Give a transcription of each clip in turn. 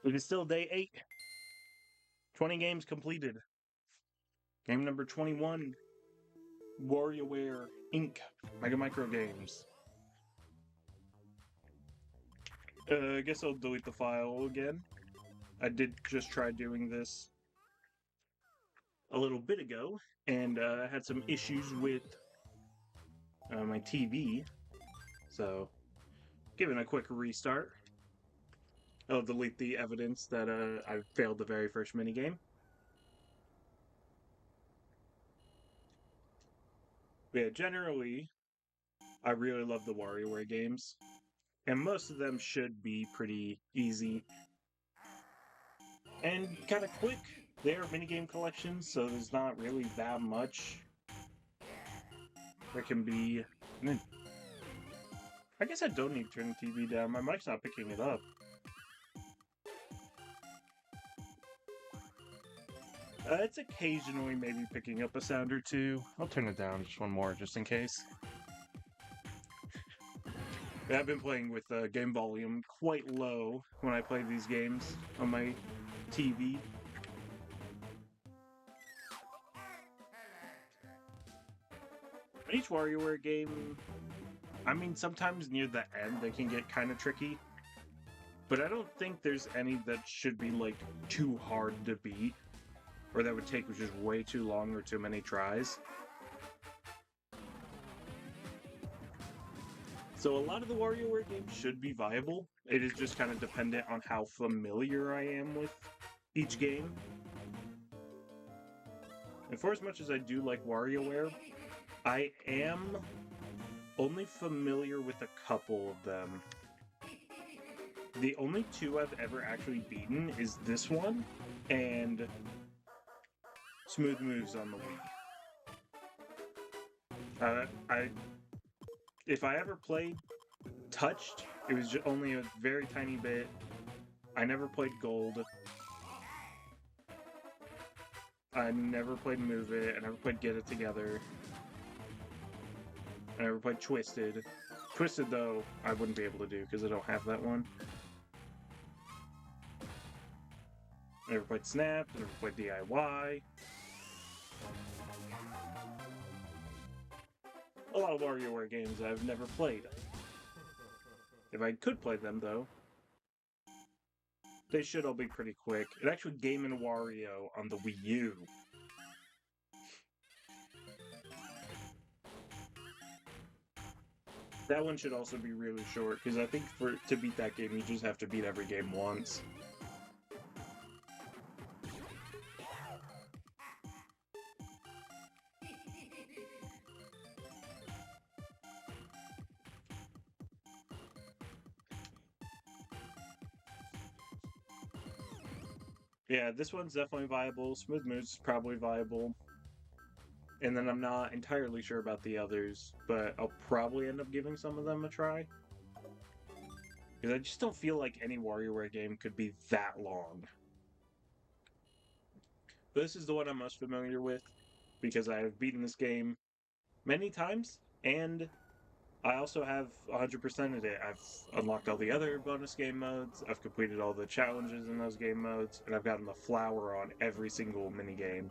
It is still day 8. 20 games completed. Game number 21. WarioWare Inc. Mega Micro Games. I guess I'll delete the file again. I did just try doing this a little bit ago, and I had some issues with my TV, so giving a quick restart. I'll delete the evidence that I failed the very first minigame. But yeah, generally, I really love the WarioWare games, and most of them should be pretty easy and kind of quick. They are minigame collections, so there's not really that much. There can be... I guess I don't need to turn the TV down. My mic's not picking it up. It's occasionally maybe picking up a sound or two. I'll turn it down just one more, just in case. I've been playing with game volume quite low when I play these games on my TV. Each WarioWare game, I mean, sometimes near the end they can get kind of tricky, but I don't think there's any that should be, like, too hard to beat, or that would take just way too long or too many tries. So a lot of the WarioWare games should be viable. It is just kind of dependent on how familiar I am with each game. And for as much as I do like WarioWare, I am only familiar with a couple of them. The only two I've ever actually beaten is this one and Smooth Moves on the Wii. If I ever played Touched, it was only a very tiny bit. I never played Gold. I never played Move It. I never played Get It Together. I never played Twisted. Twisted, though, I wouldn't be able to do because I don't have that one. I never played Snap. I never played DIY. A lot of WarioWare games I've never played. If I could play them, though, they should all be pretty quick. It actually Game & Wario on the Wii U. That one should also be really short, because I think to beat that game, you just have to beat every game once. Yeah, this one's definitely viable. Smooth Moves is probably viable. And then I'm not entirely sure about the others, but I'll probably end up giving some of them a try. Because I just don't feel like any WarioWare game could be that long. But this is the one I'm most familiar with, because I have beaten this game many times, and I also have 100%ed it. I've unlocked all the other bonus game modes, I've completed all the challenges in those game modes, and I've gotten the flower on every single minigame.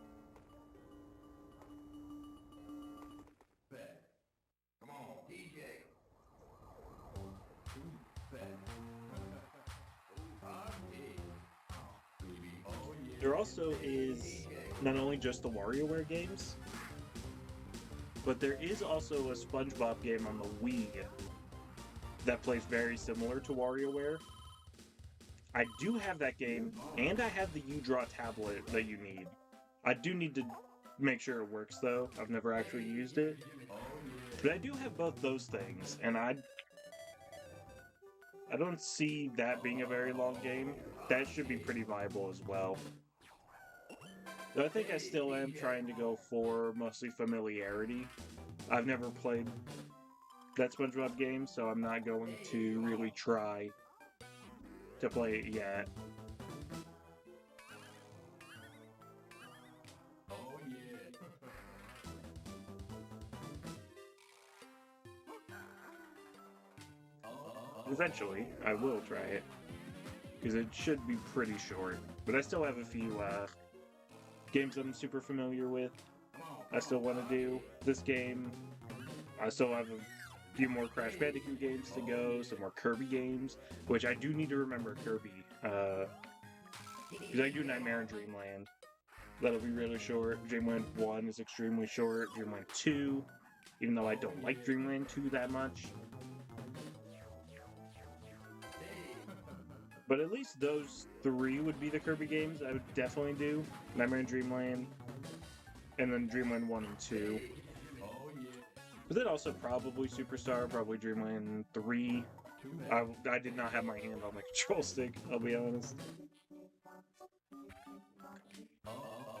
Come on, DJ. There also is not only just the WarioWare games, but there is also a SpongeBob game on the Wii that plays very similar to WarioWare. I do have that game, and I have the U-Draw tablet that you need. I do need to make sure it works, though. I've never actually used it. But I do have both those things, and I don't see that being a very long game. That should be pretty viable as well. Though I think I still am trying to go for mostly familiarity. I've never played that SpongeBob game, so I'm not going to really try to play it yet. Oh yeah. Eventually, I will try it. because it should be pretty short. But I still have a few games I'm super familiar with. I still want to do this game. I still have a few more Crash Bandicoot games to go, some more Kirby games, which I do need to remember Kirby, because I do Nightmare in Dreamland. That'll be really short. Dreamland 1 is extremely short. Dreamland 2, even though I don't like Dreamland 2 that much. But at least those 3 would be the Kirby games I would definitely do. Nightmare in Dreamland, and then Dreamland 1 and 2. But then also probably Superstar, probably Dreamland 3. I did not have my hand on the control stick, I'll be honest.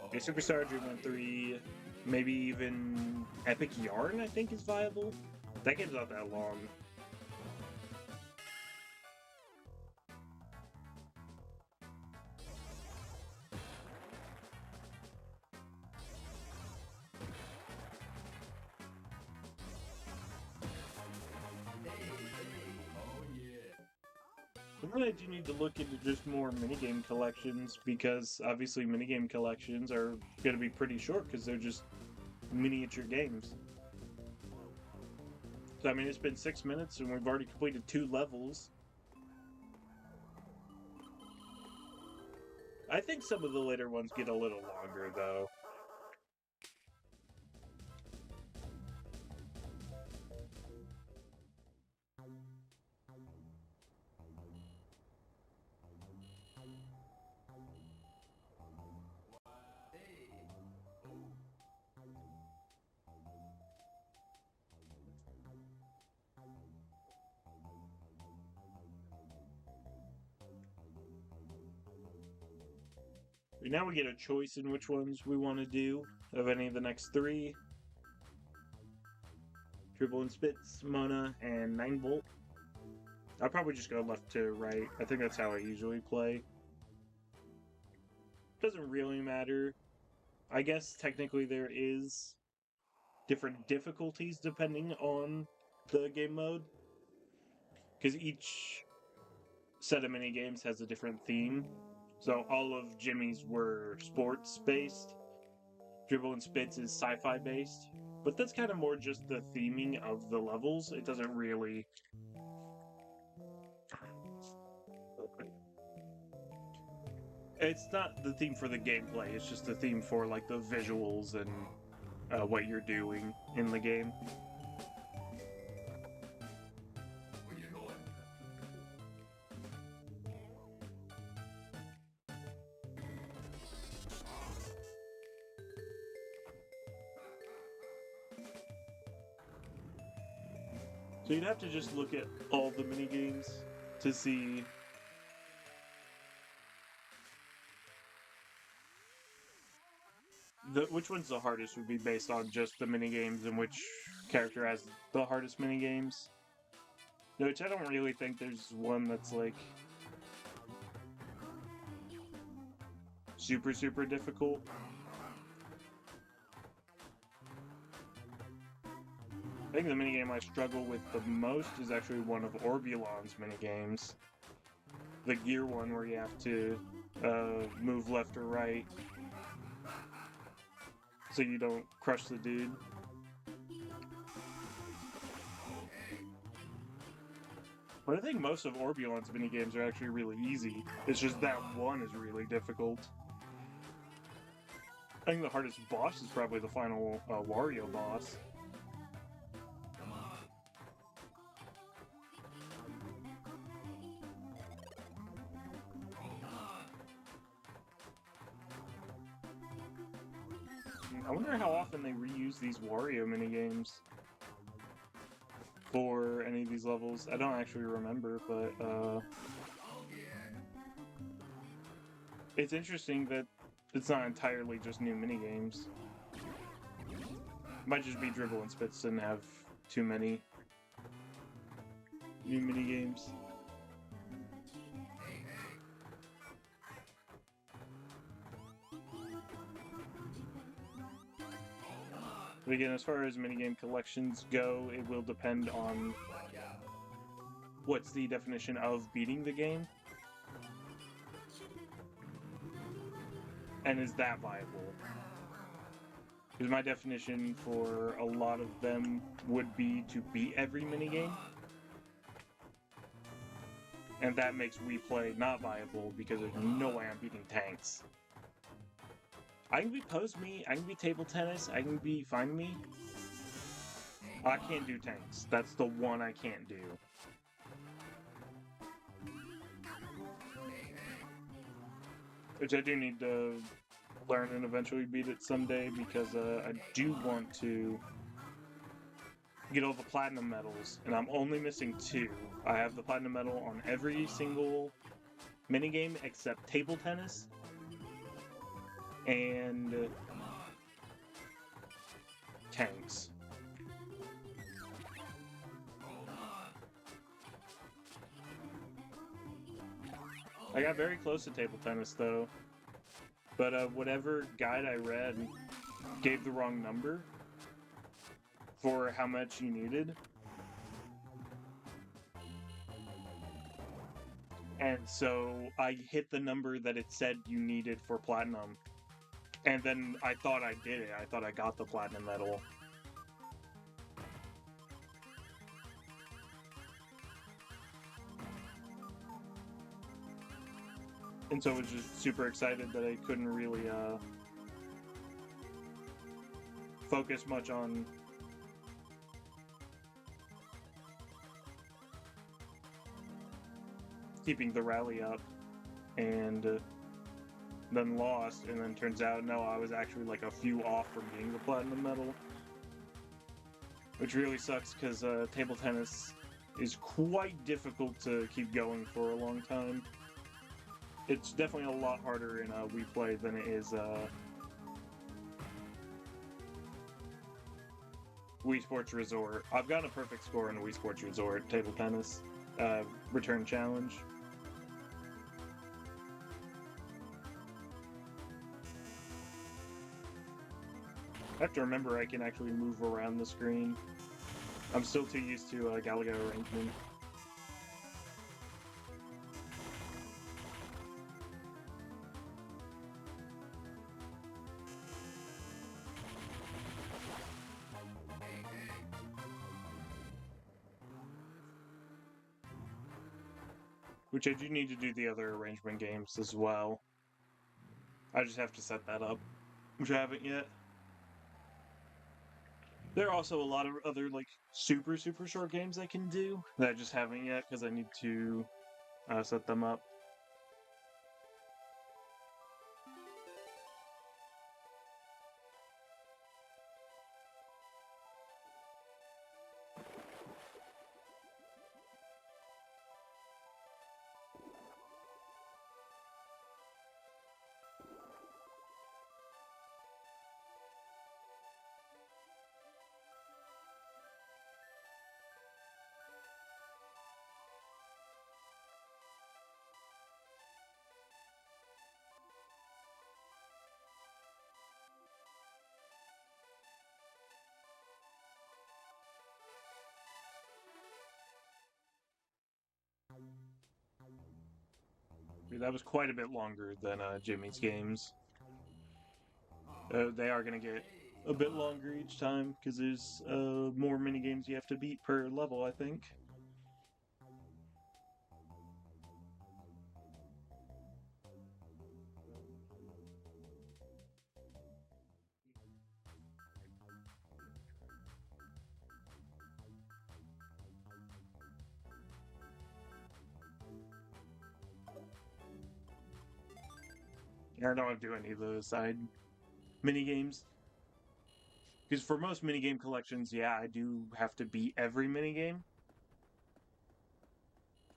Okay, Superstar, Dreamland 3, maybe even Epic Yarn, I think, is viable. That game's not that long. And then I do need to look into just more minigame collections, because obviously minigame collections are going to be pretty short because they're just miniature games. So I mean, it's been 6 minutes and we've already completed 2 levels. I think some of the later ones get a little longer though. Now we get a choice in which ones we want to do of any of the next 3. Dribble and Spits, Mona, and 9-Volt. I'll probably just go left to right. I think that's how I usually play. Doesn't really matter. I guess technically there is different difficulties depending on the game mode, because each set of minigames has a different theme. So all of Jimmy's were sports-based. Dribble and Spits is sci-fi based. But that's kind of more just the theming of the levels. It doesn't really... It's not the theme for the gameplay, it's just the theme for like the visuals and what you're doing in the game. So you'd have to just look at all the minigames to see which one's the hardest would be based on just the minigames and which character has the hardest minigames. Which I don't really think there's one that's like super difficult. I think the minigame I struggle with the most is actually one of Orbulon's minigames. The gear one where you have to move left or right so you don't crush the dude. But I think most of Orbulon's minigames are actually really easy. It's just that one is really difficult. I think the hardest boss is probably the final Wario boss. I wonder how often they reuse these Wario minigames for any of these levels. I don't actually remember, but it's interesting that it's not entirely just new minigames. Might just be Dribble and Spits didn't have too many new minigames. But again, as far as minigame collections go, it will depend on what's the definition of beating the game. And is that viable? Because my definition for a lot of them would be to beat every minigame. And that makes Wii Play not viable because there's no way I'm beating tanks. I can be pose me, I can be table tennis, I can be find me. I can't do tanks. That's the one I can't do. Which I do need to learn and eventually beat it someday because I do want to get all the platinum medals, and I'm only missing 2. I have the platinum medal on every single minigame except table tennis and tanks. I got very close to table tennis though, but whatever guide I read gave the wrong number for how much you needed. And so I hit the number that it said you needed for platinum. And then I thought I did it. I thought I got the platinum medal. And so I was just super excited that I couldn't really focus much on keeping the rally up, and then lost, and then turns out, no, I was actually like a few off from getting the platinum medal. Which really sucks, because table tennis is quite difficult to keep going for a long time. It's definitely a lot harder in Wii Play than it is Wii Sports Resort. I've gotten a perfect score in Wii Sports Resort table tennis return challenge. I have to remember I can actually move around the screen. I'm still too used to Galaga arrangement. Which I do need to do the other arrangement games as well. I just have to set that up, which I haven't yet. There are also a lot of other like super short games I can do that I just haven't yet because I need to set them up. That was quite a bit longer than Jimmy's games. They are going to get a bit longer each time because there's more mini games you have to beat per level, I think. I don't want to do any of those side mini games. Because for most minigame collections, yeah, I do have to beat every minigame.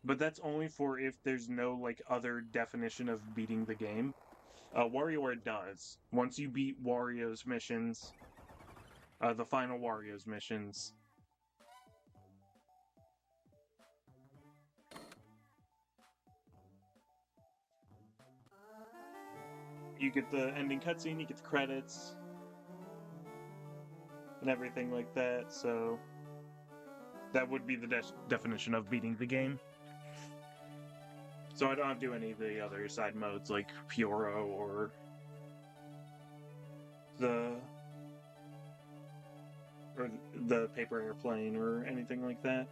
But that's only for if there's no, like, other definition of beating the game. WarioWare does. Once you beat Wario's missions, the final Wario's missions, you get the ending cutscene, you get the credits, and everything like that, so that would be the definition of beating the game. So I don't have to do any of the other side modes like Fioro or the or the paper airplane or anything like that.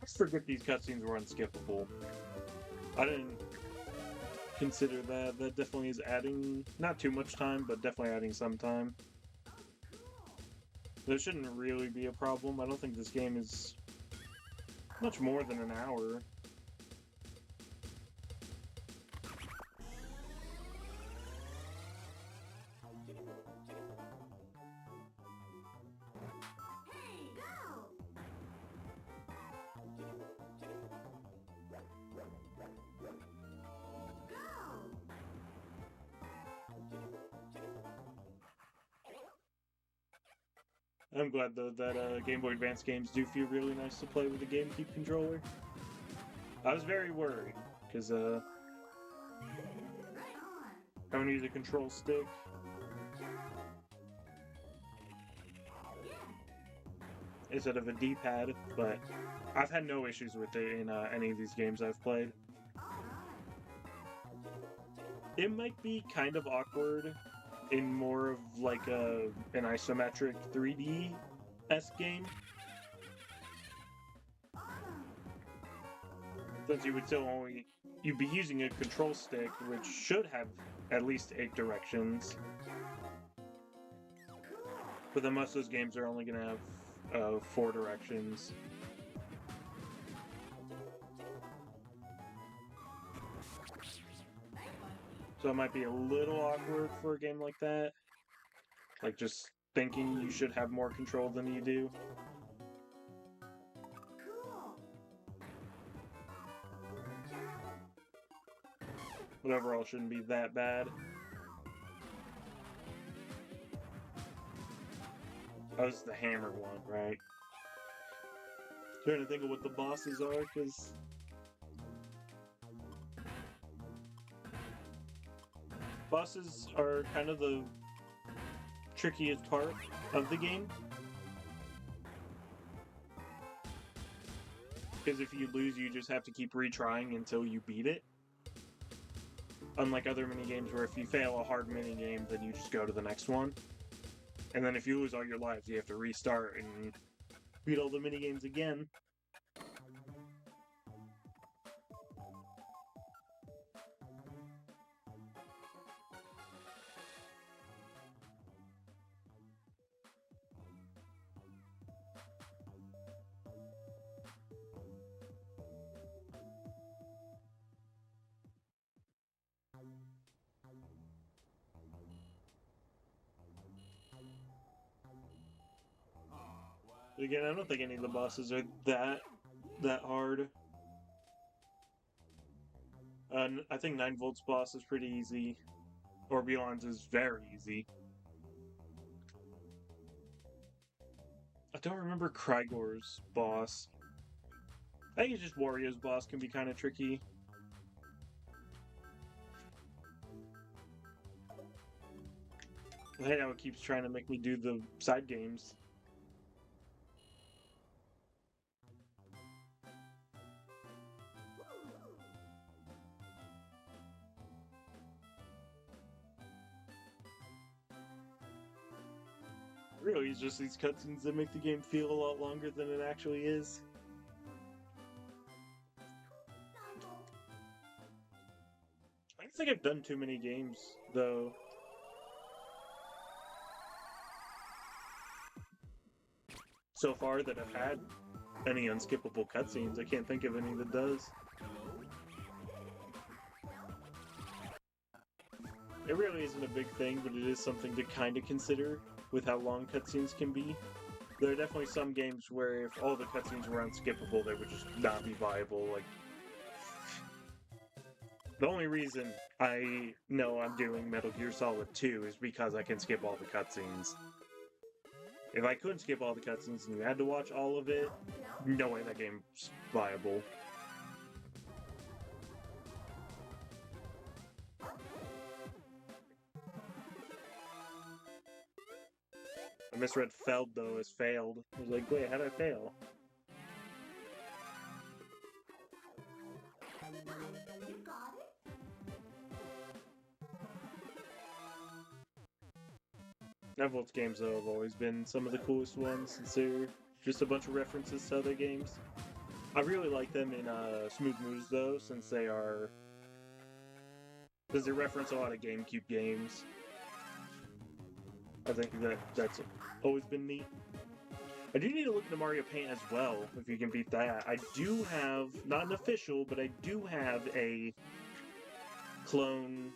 I forget these cutscenes were unskippable. I didn't consider that. That definitely is adding not too much time, but definitely adding some time. There shouldn't really be a problem. I don't think this game is much more than an hour. I'm glad though that Game Boy Advance games do feel really nice to play with a GameCube controller. I was very worried because having to use a control stick. Instead of a D-pad, but I've had no issues with it in any of these games I've played. It might be kind of awkward in more of like an isometric 3D-esque game, since you would still only you'd be using a control stick, which should have at least 8 directions. But then most of those games are only going to have 4 directions. So it might be a little awkward for a game like that. Like just thinking you should have more control than you do. But overall, shouldn't be that bad. That was the hammer one, right? Trying to think of what the bosses are, because bosses are kind of the trickiest part of the game. Because if you lose, you just have to keep retrying until you beat it. Unlike other minigames where if you fail a hard minigame, then you just go to the next one. And then if you lose all your lives, you have to restart and beat all the minigames again. But again, I don't think any of the bosses are that hard. I think 9 Volts boss is pretty easy. Orbulon's is very easy. I don't remember Krygor's boss. I think it's just Wario's boss can be kind of tricky. I hate how it keeps trying to make me do the side games. Really, it's just these cutscenes that make the game feel a lot longer than it actually is. I don't think I've done too many games, though. So far that have had any unskippable cutscenes. I can't think of any that does. It really isn't a big thing, but it is something to kind of consider with how long cutscenes can be. There are definitely some games where if all the cutscenes were unskippable, they would just not be viable. Like, the only reason I know I'm doing Metal Gear Solid 2 is because I can skip all the cutscenes. If I couldn't skip all the cutscenes and you had to watch all of it, no way that game's viable. I misread failed though as failed. I was like, wait, how did I fail? Nightvolt's games though have always been some of the coolest ones since they're just a bunch of references to other games. I really like them in Smooth Moves though, since they reference a lot of GameCube games. I think that's always been neat. I do need to look into Mario Paint as well, if you can beat that. I do have, not an official, but I do have a clone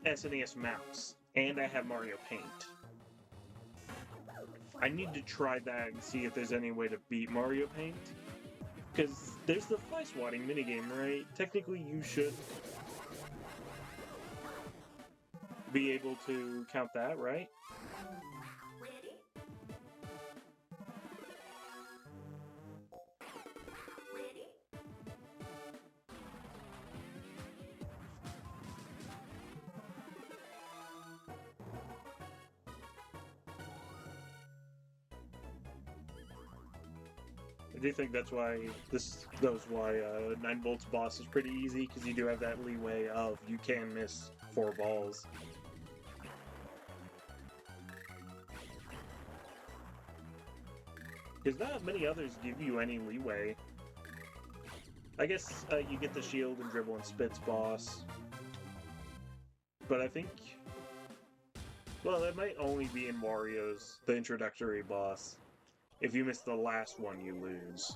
SNES mouse, and I have Mario Paint. I need to try that and see if there's any way to beat Mario Paint. Because there's the fly swatting minigame, right? Technically you should be able to count that, right? I do think that's why why 9Volt's boss is pretty easy, because you do have that leeway of you can miss 4 balls. Because not many others give you any leeway. I guess you get the shield and dribble and spits boss. But I think, well, that might only be in Wario's, the introductory boss. If you miss the last one, you lose.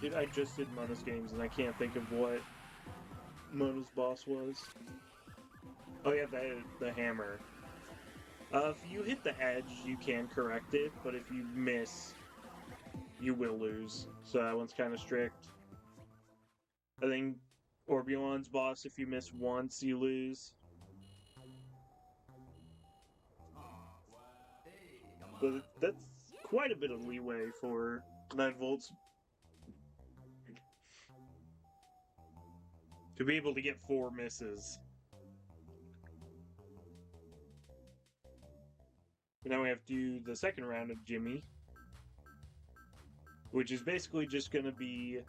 Dude, I just did Mona's games and I can't think of what Mona's boss was. Oh yeah, the hammer. If you hit the edge, you can correct it, but if you miss, you will lose. So that one's kind of strict. I think Orbulon's boss, if you miss once, you lose. But that's quite a bit of leeway for 9Volt's to be able to get 4 misses. Now we have to do the second round of Jimmy, which is basically just going to be...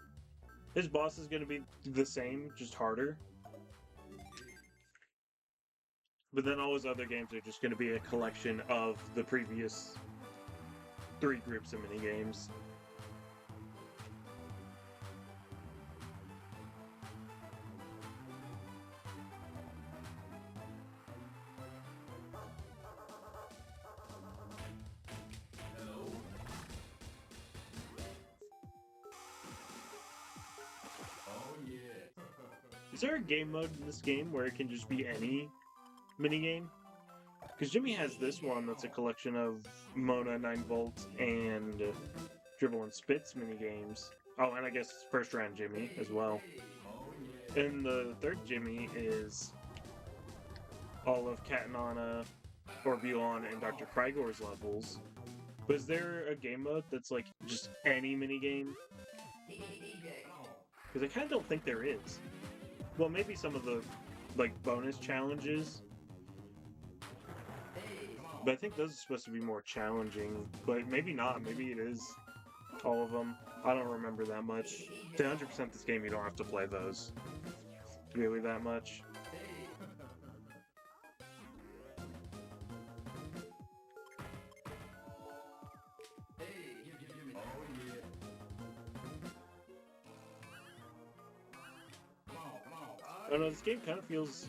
His boss is going to be the same, just harder. But then all his other games are just going to be a collection of the previous 3 groups of minigames. Is there a game mode in this game where it can just be any minigame? Because Jimmy has this one that's a collection of Mona, 9Volt, and Dribble and Spits minigames. Oh, and I guess first round Jimmy as well. And the third Jimmy is all of Cat and Anna, Orbulon, and Dr. Krygor's levels. But is there a game mode that's like just any minigame? Because I kind of don't think there is. Well, maybe some of the, like, bonus challenges. But I think those are supposed to be more challenging. But maybe not. Maybe it is all of them. I don't remember that much. To 100% this game, you don't have to play those really that much. I don't know, this game kind of feels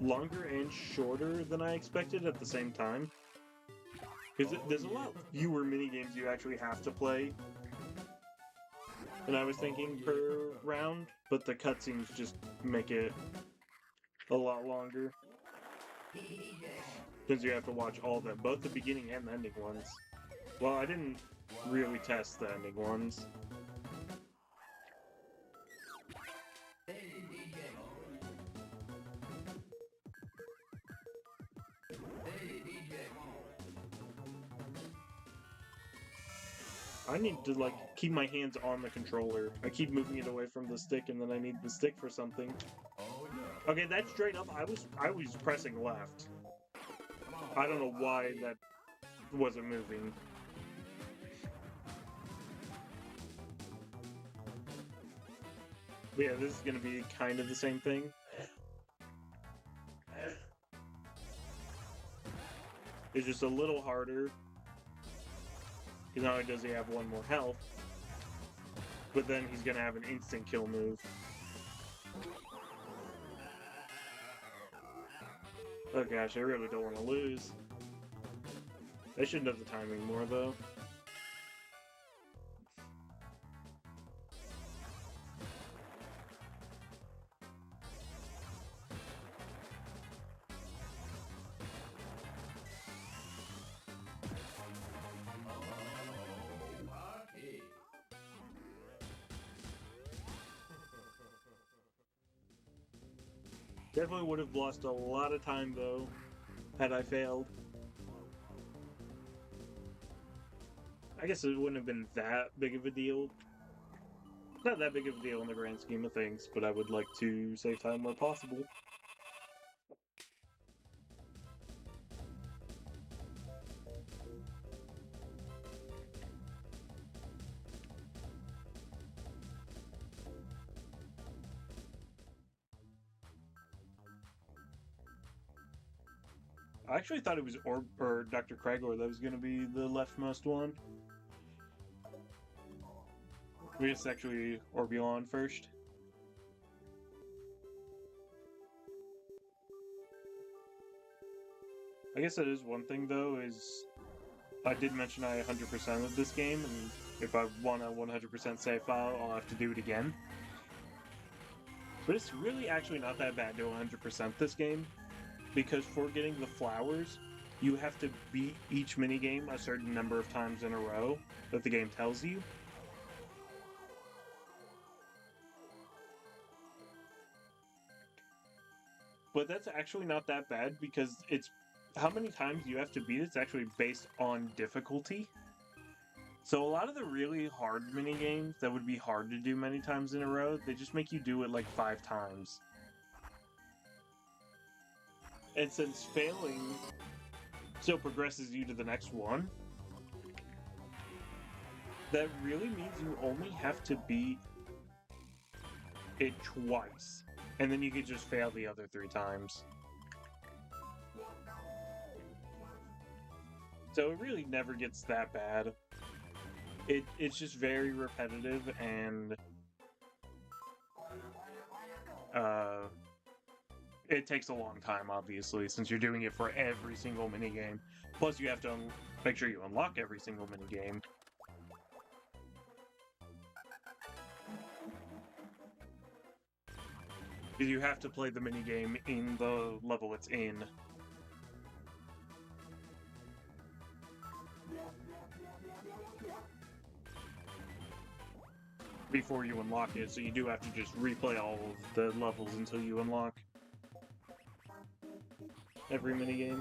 longer and shorter than I expected at the same time. Because there's a lot fewer mini games you actually have to play than I was thinking per round, but the cutscenes just make it a lot longer. Since you have to watch all of them, both the beginning and the ending ones. Well, I didn't really test the ending ones. I need to, like, keep my hands on the controller. I keep moving it away from the stick, and then I need the stick for something. Okay, that's straight up. I was pressing left. I don't know why that wasn't moving. But yeah, this is gonna be kind of the same thing. It's just a little harder. Because not only does he have one more health, but then he's gonna have an instant kill move. Oh gosh, I really don't want to lose. I should know the timing more though. Definitely would have lost a lot of time though, had I failed. I guess it wouldn't have been that big of a deal. Not that big of a deal in the grand scheme of things, but I would like to save time where possible. I actually thought it was or Dr. Cragor that was going to be the leftmost one. We guess actually Orbulon first. I guess that is one thing though, is I did mention I 100% of this game, and if I want a 100% save file, I'll have to do it again. But it's really actually not that bad to 100% this game, because for getting the flowers, you have to beat each minigame a certain number of times in a row that the game tells you. But that's actually not that bad, because it's how many times you have to beat it's actually based on difficulty. So a lot of the really hard minigames that would be hard to do many times in a row, they just make you do it like 5 times. And since failing still progresses you to the next one, that really means you only have to beat it twice. And then you could just fail the other 3 times. So it really never gets that bad. It's just very repetitive, and it takes a long time, obviously, since you're doing it for every single minigame. Plus, you have to make sure you unlock every single minigame. Because you have to play the minigame in the level it's in. Before you unlock it, so you do have to just replay all of the levels until you unlock every minigame.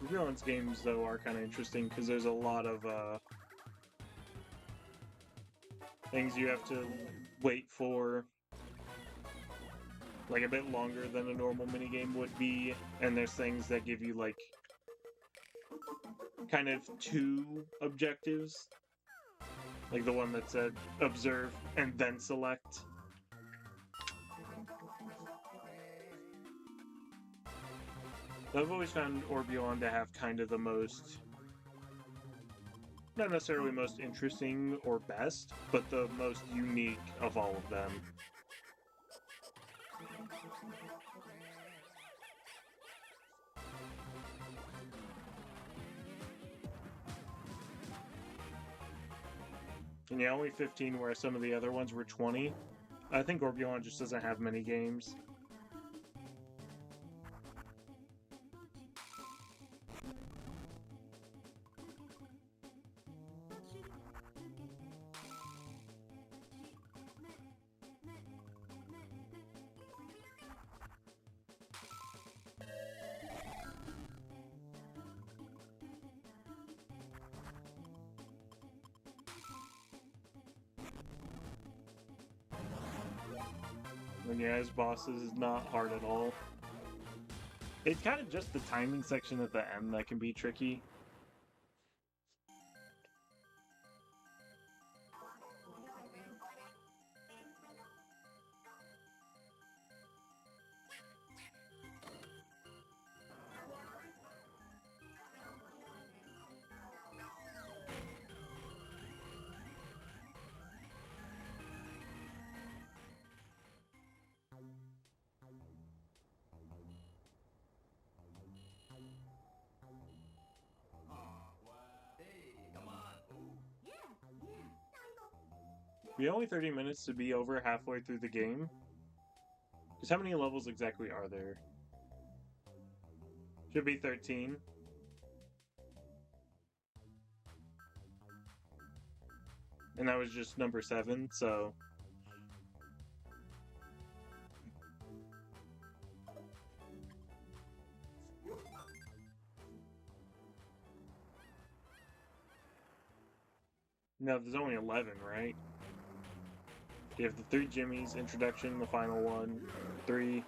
Freelance games, though, are kind of interesting because there's a lot of things you have to wait for. like a bit longer than a normal minigame would be, and there's things that give you like kind of two objectives. Like the one that said observe and then select. I've always found Orbulon to have kind of the most, not necessarily most interesting or best, but the most unique of all of them. And yeah, only 15, whereas some of the other ones were 20. I think Orbulon just doesn't have many games. And yeah, his bosses is not hard at all. It's kind of just the timing section at the end that can be tricky. Be only 30 minutes to be over halfway through the game. Because how many levels exactly are there? Should be 13. And that was just number 7, so... No, there's only 11, right? You have the 3 Jimmies, introduction, the final one, 3,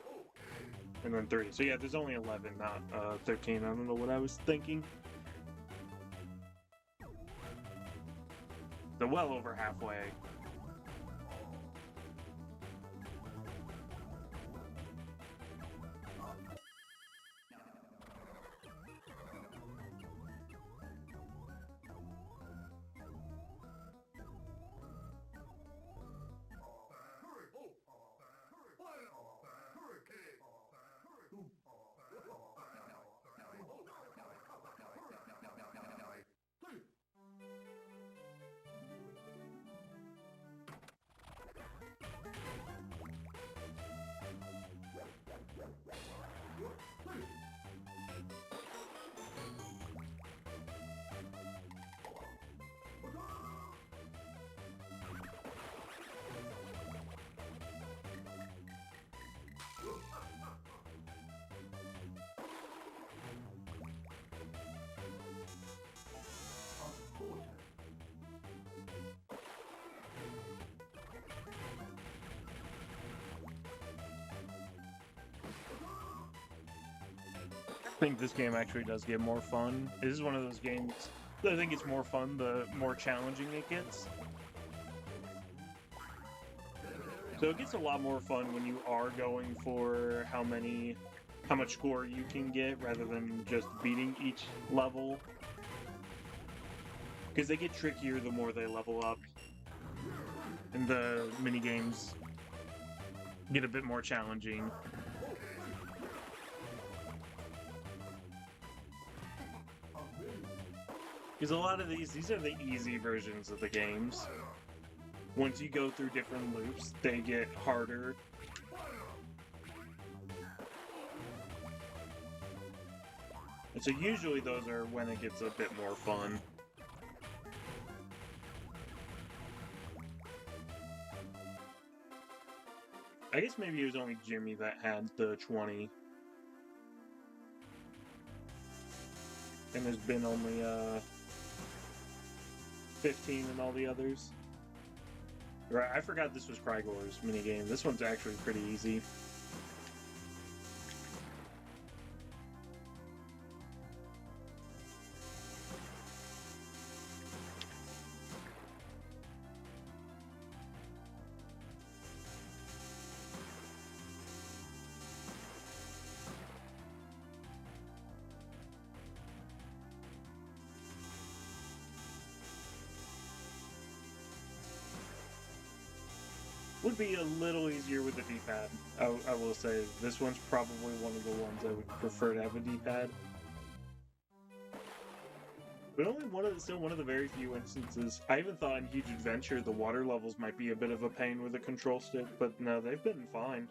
and then 3. So yeah, there's only 11, not 13. I don't know what I was thinking. So well over halfway. I think this game actually does get more fun. This is one of those games that I think it's more fun the more challenging it gets. So it gets a lot more fun when you are going for how much score you can get rather than just beating each level. Because they get trickier the more they level up. And the minigames get a bit more challenging. Because a lot of these are the easy versions of the games. Once you go through different loops, they get harder. And so usually those are when it gets a bit more fun. I guess maybe it was only Jimmy that had the 20. And there's been only 15 in all the others. Right, I forgot this was Krygor's minigame. This one's actually pretty easy. would be a little easier with the D-pad. I will say this one's probably one of the ones I would prefer to have a D-pad. But only still one of the very few instances. I even thought in Huge Adventure the water levels might be a bit of a pain with a control stick, but no, they've been fine.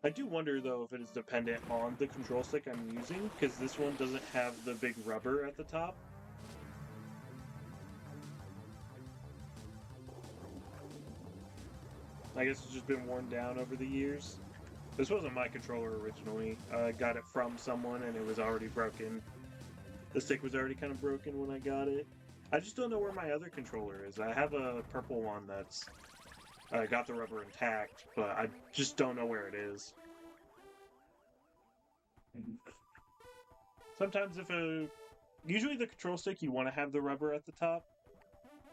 I do wonder though if it is dependent on the control stick I'm using, because this one doesn't have the big rubber at the top. I guess it's just been worn down over the years. This wasn't my controller originally. I got it from someone and it was already broken. The stick was already kind of broken when I got it. I just don't know where my other controller is. I have a purple one that's got the rubber intact, but I just don't know where it is. Sometimes usually the control stick you want to have the rubber at the top,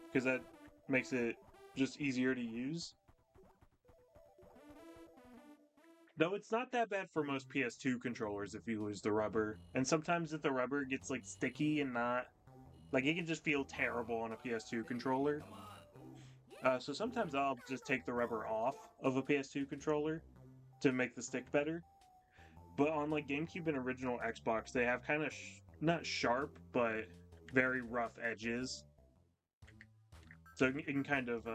because that makes it just easier to use. No, it's not that bad for most PS2 controllers if you lose the rubber. And sometimes if the rubber gets like sticky and not... Like it can just feel terrible on a PS2 controller. So sometimes I'll just take the rubber off of a PS2 controller to make the stick better. But on like GameCube and original Xbox, they have kind of not sharp, but very rough edges. So it can kind of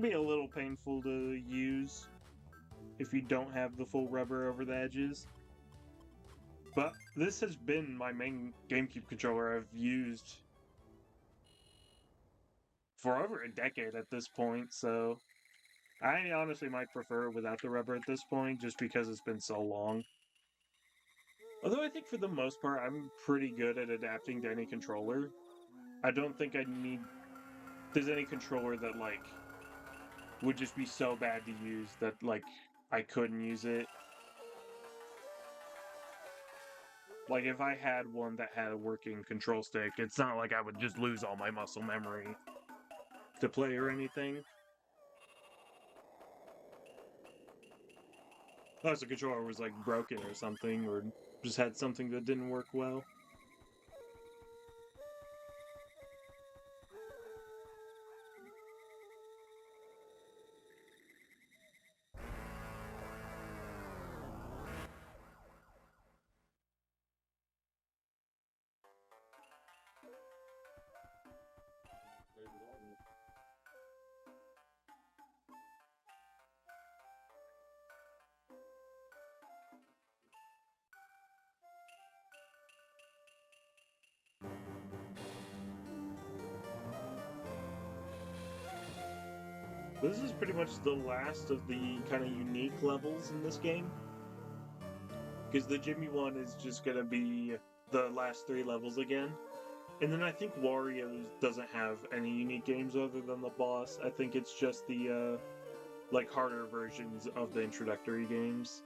be a little painful to use if you don't have the full rubber over the edges. But this has been my main GameCube controller I've used for over a decade at this point, so I honestly might prefer it without the rubber at this point, just because it's been so long. Although I think for the most part, I'm pretty good at adapting to any controller. I don't think there's any controller that, like, would just be so bad to use that, like, I couldn't use it. Like, if I had one that had a working control stick, it's not like I would just lose all my muscle memory to play or anything. Unless the controller was, like, broken or something, or just had something that didn't work well. This is pretty much the last of the kind of unique levels in this game. Because the Jimmy one is just going to be the last 3 levels again. And then I think Wario doesn't have any unique games other than the boss. I think it's just the, like, harder versions of the introductory games.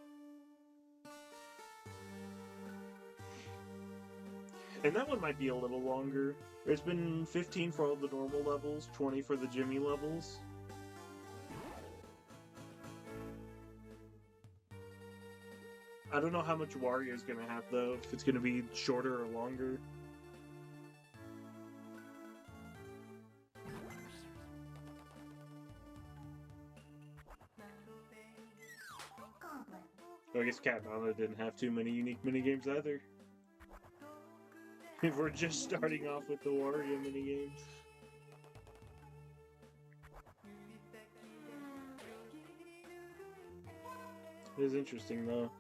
And that one might be a little longer. There's been 15 for all the normal levels, 20 for the Jimmy levels. I don't know how much Wario's gonna have, though, if it's gonna be shorter or longer. I guess Capcom didn't have too many unique minigames either. If we're just starting off with the Wario minigames. It is interesting, though,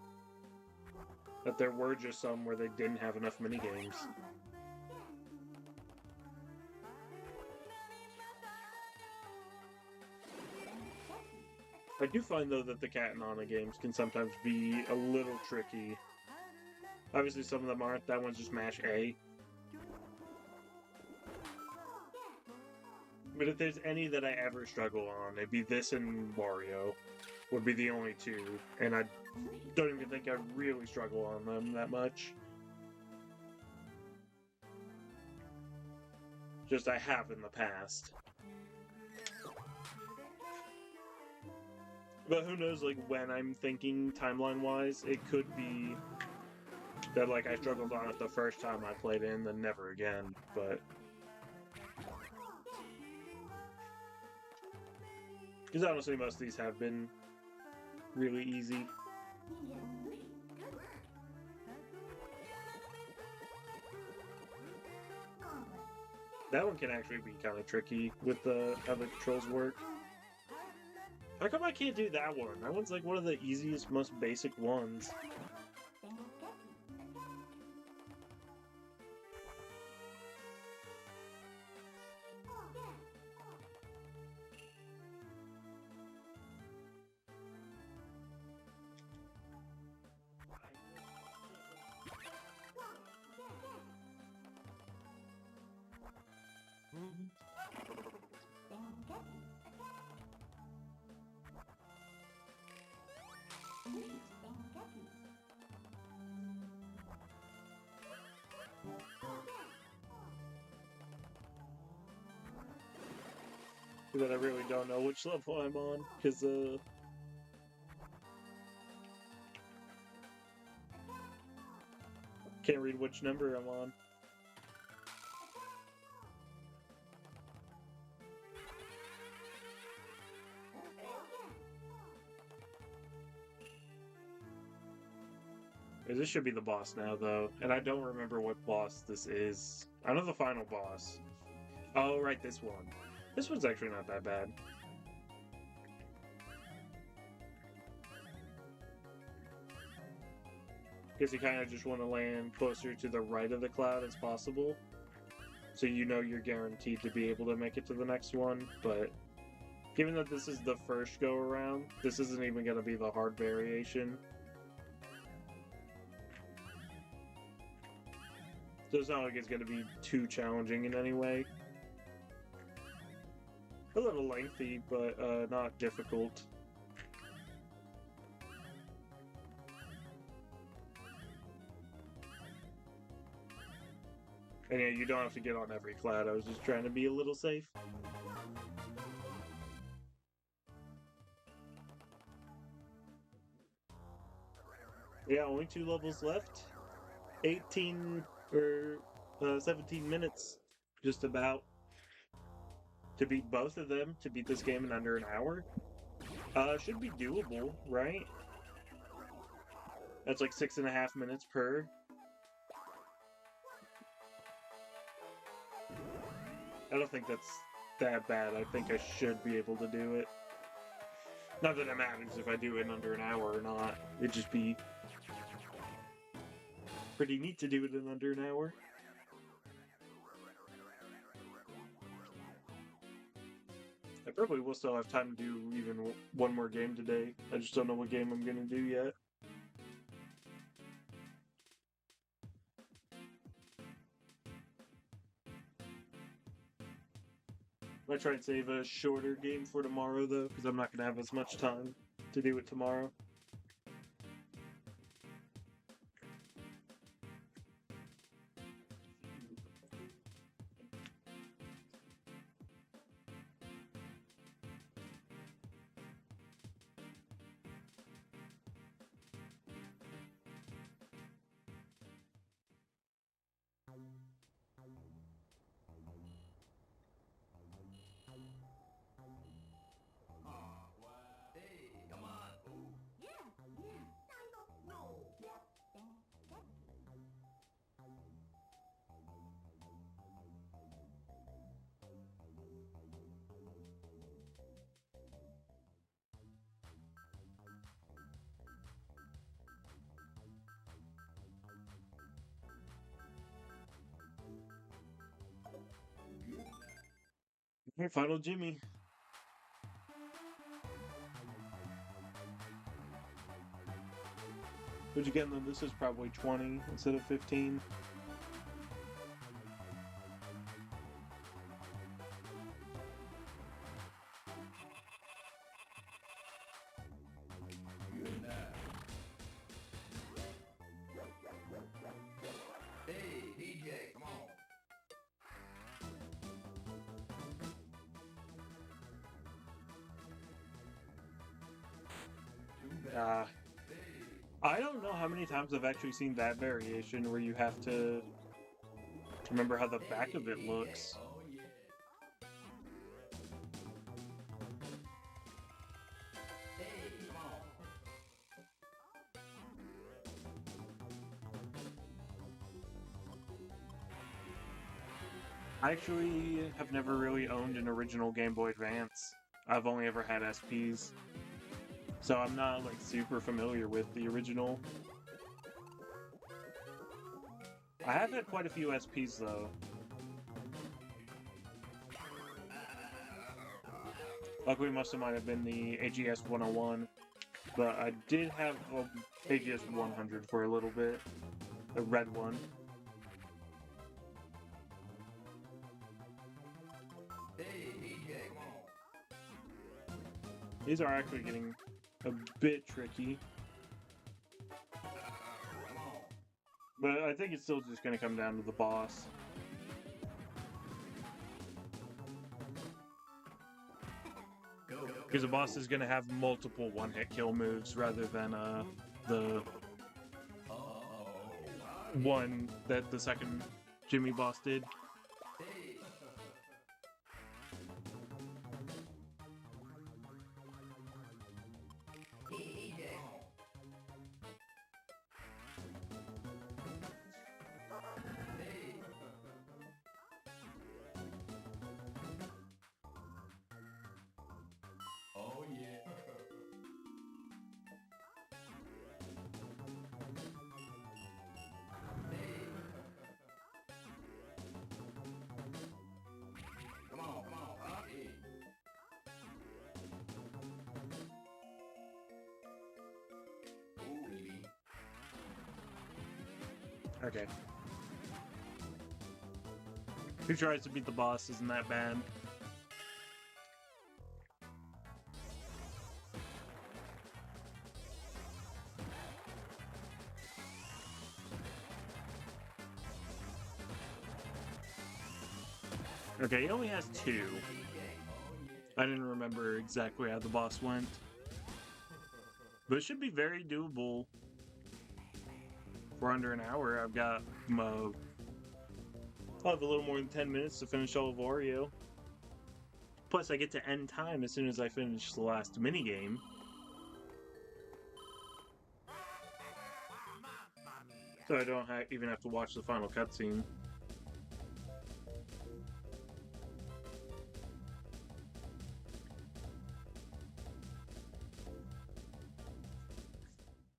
that there were just some where they didn't have enough minigames. I do find, though, that the Cat and Anna games can sometimes be a little tricky. Obviously, some of them aren't. That one's just mash A. But if there's any that I ever struggle on, it'd be this and Wario. Would be the only two. And I don't even think I really struggle on them that much. Just I have in the past. But who knows, like, when I'm thinking timeline-wise, it could be that, like, I struggled on it the first time I played it and then never again, but... Because honestly, most of these have been really easy. That one can actually be kind of tricky with how the controls work. How come I can't do that one? That one's like one of the easiest, most basic ones. That I really don't know which level I'm on, because can't read which number I'm on. This should be the boss now, though, and I don't remember what boss this is. I know the final boss. Oh, right, this one. This one's actually not that bad. Because you kind of just want to land closer to the right of the cloud as possible. So you know you're guaranteed to be able to make it to the next one, but given that this is the first go around, this isn't even going to be the hard variation. So it's not like it's going to be too challenging in any way. A little lengthy, but not difficult. And yeah, you don't have to get on every cloud. I was just trying to be a little safe. Yeah, only 2 levels left. 18 or 17 minutes, just about, to beat both of them, to beat this game in under an hour. Should be doable, right? That's like 6.5 minutes per. I don't think that's that bad. I think I should be able to do it. Not that it matters if I do it in under an hour or not. It'd just be pretty neat to do it in under an hour. I probably will still have time to do even one more game today. I just don't know what game I'm going to do yet. I might try and save a shorter game for tomorrow, though, because I'm not going to have as much time to do it tomorrow. Alright, final Jimmy. Which again, though, this is probably 20 instead of 15. Hey, DJ, come on. I don't know how many times I've actually seen that variation where you have to remember how the back of it looks. I actually have never really owned an original Game Boy Advance. I've only ever had SPs. So I'm not like super familiar with the original. I have had quite a few SPs though. Luckily most of mine have been the AGS 101. But I did have a AGS 100 for a little bit. A red one. Hey, DJ, come on. These are actually getting a bit tricky. Come on. But I think it's still just going to come down to the boss. Go, go, Because the boss is going to have multiple one-hit kill moves rather than the one that the second Jimmy boss did. Hey. DJ, come on. Hey. Oh yeah. Hey. Come on, come on. Hey. Ooh, baby. Okay. Who tries to beat the boss isn't that bad. Okay, he only has two. I didn't remember exactly how the boss went. But it should be very doable. For under an hour, I've got I'll have a little more than 10 minutes to finish all of Wario. Plus, I get to end time as soon as I finish the last minigame. So I don't even have to watch the final cutscene.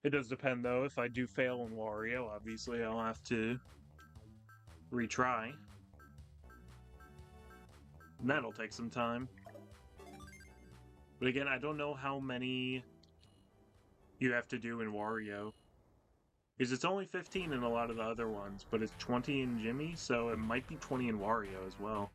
It does depend, though. If I do fail in Wario, obviously I'll have to retry. And that'll take some time. But again, I don't know how many you have to do in Wario. Because it's only 15 in a lot of the other ones, but it's 20 in Jimmy, so it might be 20 in Wario as well.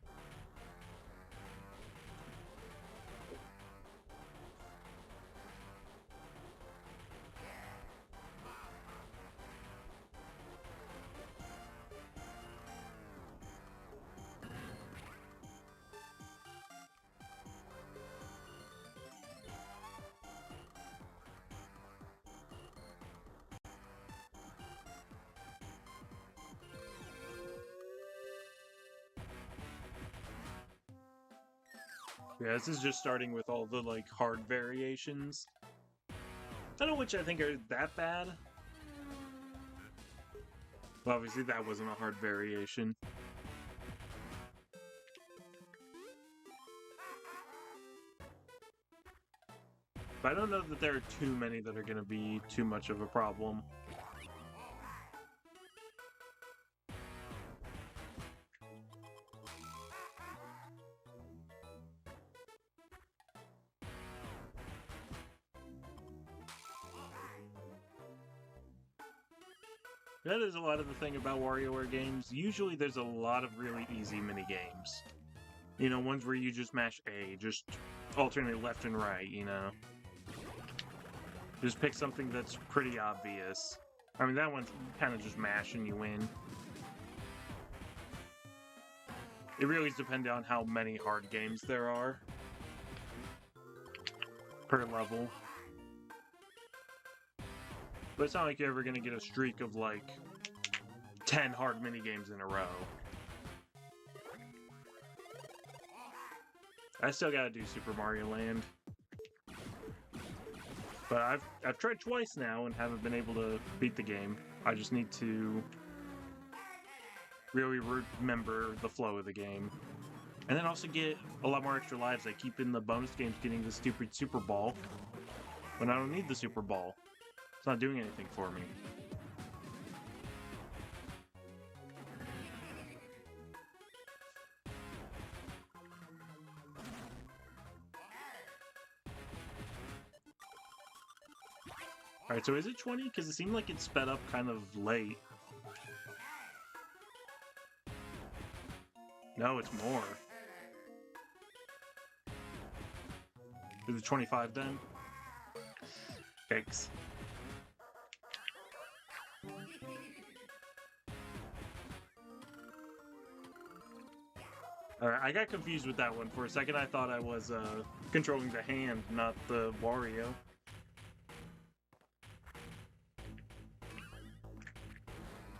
Yeah, this is just starting with all the, like, hard variations. None of which I think are that bad. Well, obviously that wasn't a hard variation. But I don't know that there are too many that are going to be too much of a problem. That is a lot of the thing about WarioWare games. Usually there's a lot of really easy mini-games. You know, ones where you just mash A, just alternate left and right, you know? Just pick something that's pretty obvious. I mean, that one's kind of just mash and you win. It really is dependent on how many hard games there are per level. But it's not like you're ever going to get a streak of, like, 10 hard minigames in a row. I still gotta do Super Mario Land. But I've tried twice now and haven't been able to beat the game. I just need to really remember the flow of the game. And then also get a lot more extra lives. I keep in the bonus games getting the stupid Super Ball when I don't need the Super Ball. It's not doing anything for me. Alright, so is it 20? Because it seemed like it sped up kind of late. No, it's more. Is it 25 then? Thanks. Alright, I got confused with that one. For a second I thought I was controlling the hand, not the Wario.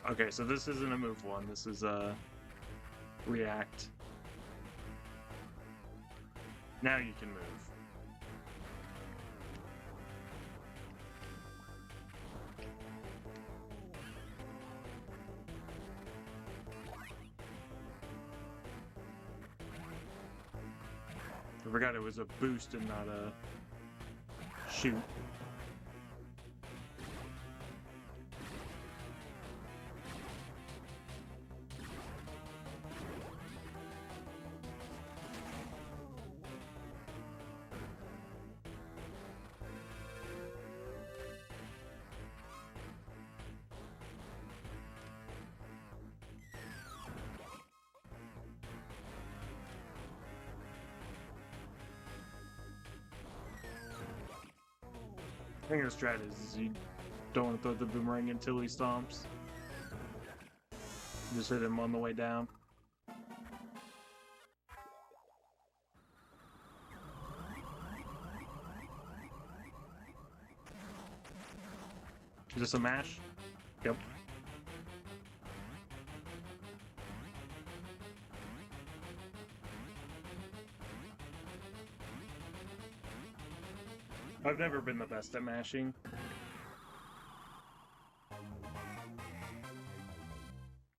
Okay, so this isn't a move one, this is a react. Now you can move. I forgot it was a boost and not a shoot. I think the strat is you don't want to throw the boomerang until he stomps. Just hit him on the way down. Is this a mash? Yep. I've never been the best at mashing. Is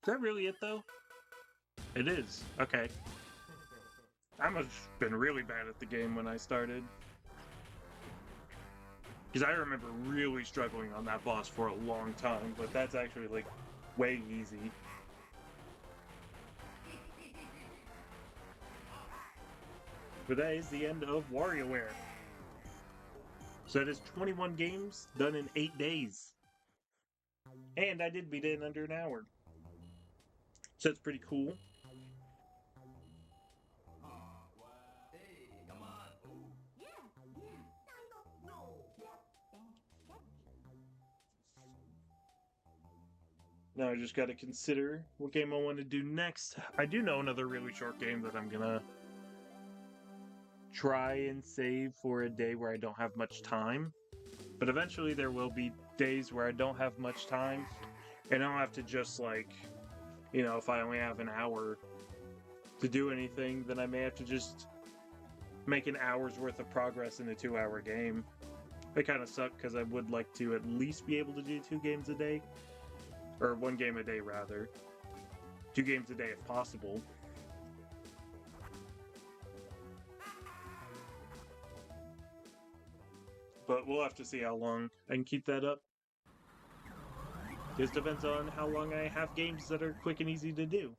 that really it, though? It is. Okay. I must have been really bad at the game when I started. Because I remember really struggling on that boss for a long time, but that's actually, like, way easy. But that is the end of WarioWare. So that is 21 games done in 8 days. And I did beat it in under an hour. So that's pretty cool. Hey, come on. Now I just gotta consider what game I want to do next. I do know another really short game that I'm gonna try and save for a day where I don't have much time. But eventually there will be days where I don't have much time, and I don't have to just, like, you know, if I only have an hour to do anything, then I may have to just make an hour's worth of progress in a 2-hour game. It kind of sucks because I would like to at least be able to do 2 games a day. Or 1 game a day, rather. 2 games a day if possible. But we'll have to see how long I can keep that up. This depends on how long I have games that are quick and easy to do.